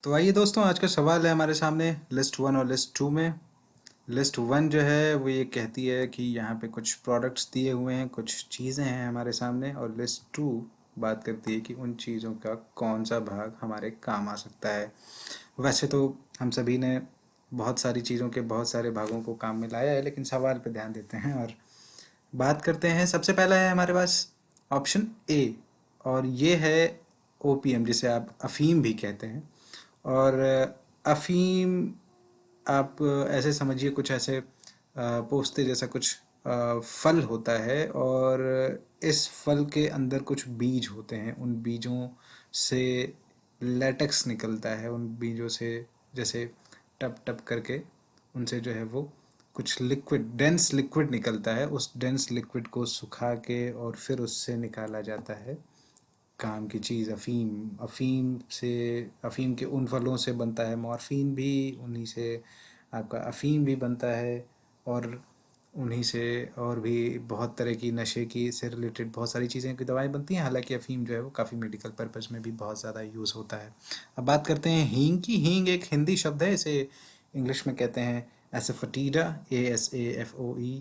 तो आइए दोस्तों, आज का सवाल है हमारे सामने लिस्ट वन और लिस्ट टू में। लिस्ट वन जो है वो ये कहती है कि यहाँ पे कुछ प्रोडक्ट्स दिए हुए हैं, कुछ चीज़ें हैं हमारे सामने, और लिस्ट टू बात करती है कि उन चीज़ों का कौन सा भाग हमारे काम आ सकता है। वैसे तो हम सभी ने बहुत सारी चीज़ों के बहुत सारे भागों को काम में लाया है, लेकिन सवाल पे ध्यान देते हैं और बात करते हैं। सबसे पहला है हमारे पास ऑप्शन ए, और ये है ओपीएम, जिसे आप अफीम भी कहते हैं। और अफीम आप ऐसे समझिए, कुछ ऐसे पोस्ते जैसा कुछ फल होता है, और इस फल के अंदर कुछ बीज होते हैं। उन बीजों से लेटेक्स निकलता है, उन बीजों से जैसे टप टप करके उनसे जो है वो कुछ लिक्विड, डेंस लिक्विड निकलता है। उस डेंस लिक्विड को सुखा के और फिर उससे निकाला जाता है काम की चीज़ अफ़ीम। अफ़ीम से, अफ़ीम के उन फलों से बनता है मॉर्फिन भी, उन्हीं से आपका अफ़ीम भी बनता है, और उन्हीं से और भी बहुत तरह की नशे की से रिलेटेड बहुत सारी चीज़ें की दवाएं बनती हैं। हालांकि अफ़ीम जो है वो काफ़ी मेडिकल पर्पज़ में भी बहुत ज़्यादा यूज़ होता है। अब बात करते हैं हींग की। हींग एक हिंदी शब्द है, इसे इंग्लिश में कहते हैं एसोफेटिडा, ASAFOETIDA,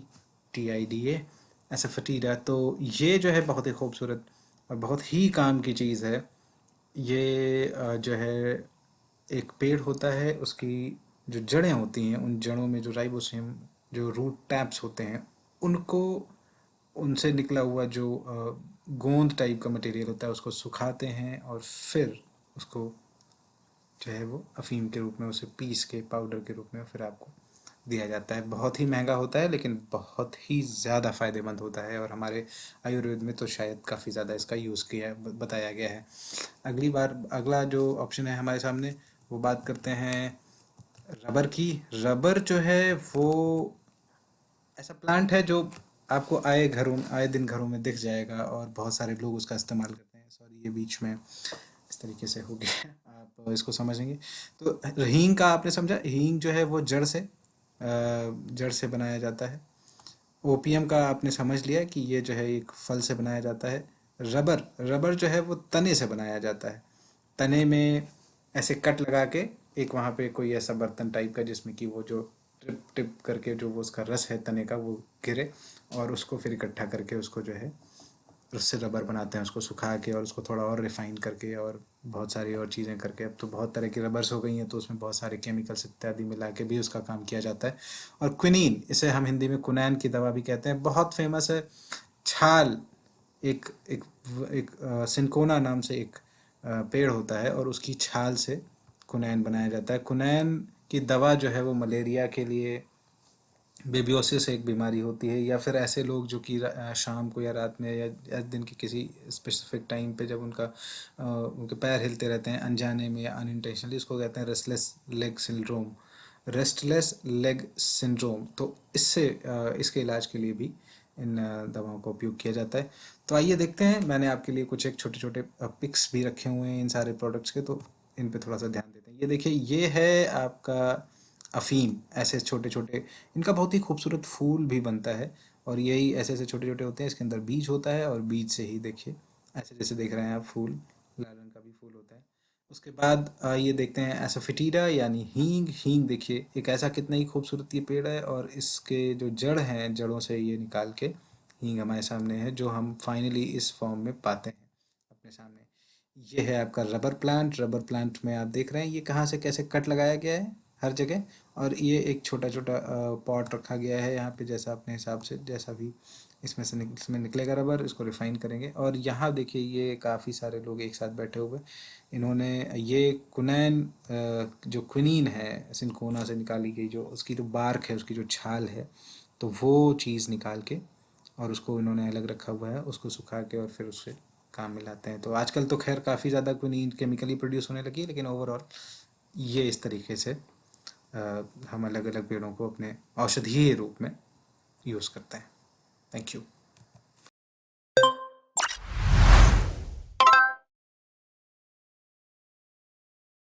एसोफेटिडा। तो ये जो है बहुत ही खूबसूरत और बहुत ही काम की चीज़ है। ये जो है एक पेड़ होता है, उसकी जो जड़ें होती हैं, उन जड़ों में जो राइबोसोम, जो रूट टैप्स होते हैं, उनको, उनसे निकला हुआ जो गोंद टाइप का मटेरियल होता है, उसको सुखाते हैं और फिर उसको जो है वो अफीम के रूप में उसे पीस के पाउडर के रूप में फिर आपको दिया जाता है। बहुत ही महंगा होता है, लेकिन बहुत ही ज़्यादा फ़ायदेमंद होता है, और हमारे आयुर्वेद में तो शायद काफ़ी ज़्यादा इसका यूज़ किया बताया गया है। अगला जो ऑप्शन है हमारे सामने, वो बात करते हैं रबर की। रबर जो है वो ऐसा प्लांट है जो आपको आए दिन घरों में दिख जाएगा, और बहुत सारे लोग उसका इस्तेमाल करते हैं। सॉरी, ये बीच में इस तरीके से हो गया, आप इसको समझेंगे। तो हींग का आपने समझा, हींग जो है वो जड़ से बनाया जाता है। ओपीएम का आपने समझ लिया कि ये जो है एक फल से बनाया जाता है। रबर रबर जो है वो तने से बनाया जाता है। तने में ऐसे कट लगा के एक वहाँ पे कोई ऐसा बर्तन टाइप का, जिसमें कि वो जो टिप टिप करके जो वो उसका रस है तने का वो गिरे, और उसको फिर इकट्ठा करके उसको जो है उससे रबर बनाते हैं, उसको सुखा के और उसको थोड़ा और रिफाइन करके और बहुत सारी और चीज़ें करके। अब तो बहुत तरह की रबर्स हो गई हैं, तो उसमें बहुत सारे केमिकल्स इत्यादि मिला के भी उसका काम किया जाता है। और क्विनीन, इसे हम हिंदी में कुनैन की दवा भी कहते हैं, बहुत फेमस है। छाल, एक एक एक सिंकोना नाम से एक पेड़ होता है, और उसकी छाल से कुनैन बनाया जाता है। कुनैन की दवा जो है वो मलेरिया के लिए, बेबियोसिस एक बीमारी होती है, या फिर ऐसे लोग जो कि शाम को या रात में या दिन के किसी स्पेसिफिक टाइम पे जब उनके पैर हिलते रहते हैं अनजाने में या अनइंटेंशनली, इसको कहते हैं restless leg syndrome. Restless leg syndrome, तो इसके इलाज के लिए भी इन दवाओं का उपयोग किया जाता है। तो आइए देखते हैं, मैंने आपके लिए कुछ एक छोटे छोटे पिक्स भी रखे हुए हैं इन सारे प्रोडक्ट्स के, तो इन पे थोड़ा सा ध्यान देते हैं। ये देखिए, ये है आपका अफ़ीम। ऐसे छोटे छोटे, इनका बहुत ही खूबसूरत फूल भी बनता है, और यही ऐसे ऐसे छोटे छोटे होते हैं। इसके अंदर बीज होता है, और बीज से ही देखिए ऐसे जैसे देख रहे हैं आप, फूल, लाल रंग का भी फूल होता है। उसके बाद ये देखते हैं एसोफिटीडा यानी हींग। हींग देखिए, एक ऐसा कितना ही खूबसूरत ये पेड़ है, और इसके जो जड़ हैं, जड़ों से ये निकाल के हींग हमारे सामने है, जो हम फाइनली इस फॉर्म में पाते हैं अपने सामने। ये है आपका रबर प्लांट। रबर प्लांट में आप देख रहे हैं ये कहाँ से कैसे कट लगाया गया है हर जगह, और ये एक छोटा छोटा पॉट रखा गया है यहाँ पे, जैसा अपने हिसाब से, जैसा भी इसमें निकलेगा रबर, इसको रिफाइन करेंगे। और यहाँ देखिए, ये काफ़ी सारे लोग एक साथ बैठे हुए, इन्होंने ये कुनैन, जो क्विनीन है सिंकोना से निकाली गई, जो उसकी जो बार्क है, उसकी जो छाल है, तो वो चीज़ निकाल के और उसको इन्होंने अलग रखा हुआ है, उसको सुखा के और फिर उससे काम में लाते हैं। तो आजकल तो खैर काफ़ी ज़्यादा क्विनीन केमिकली प्रोड्यूस होने लगी है, लेकिन ओवरऑल ये इस तरीके से हम अलग अलग पेड़ों को अपने औषधीय रूप में यूज़ करते हैं। Thank you.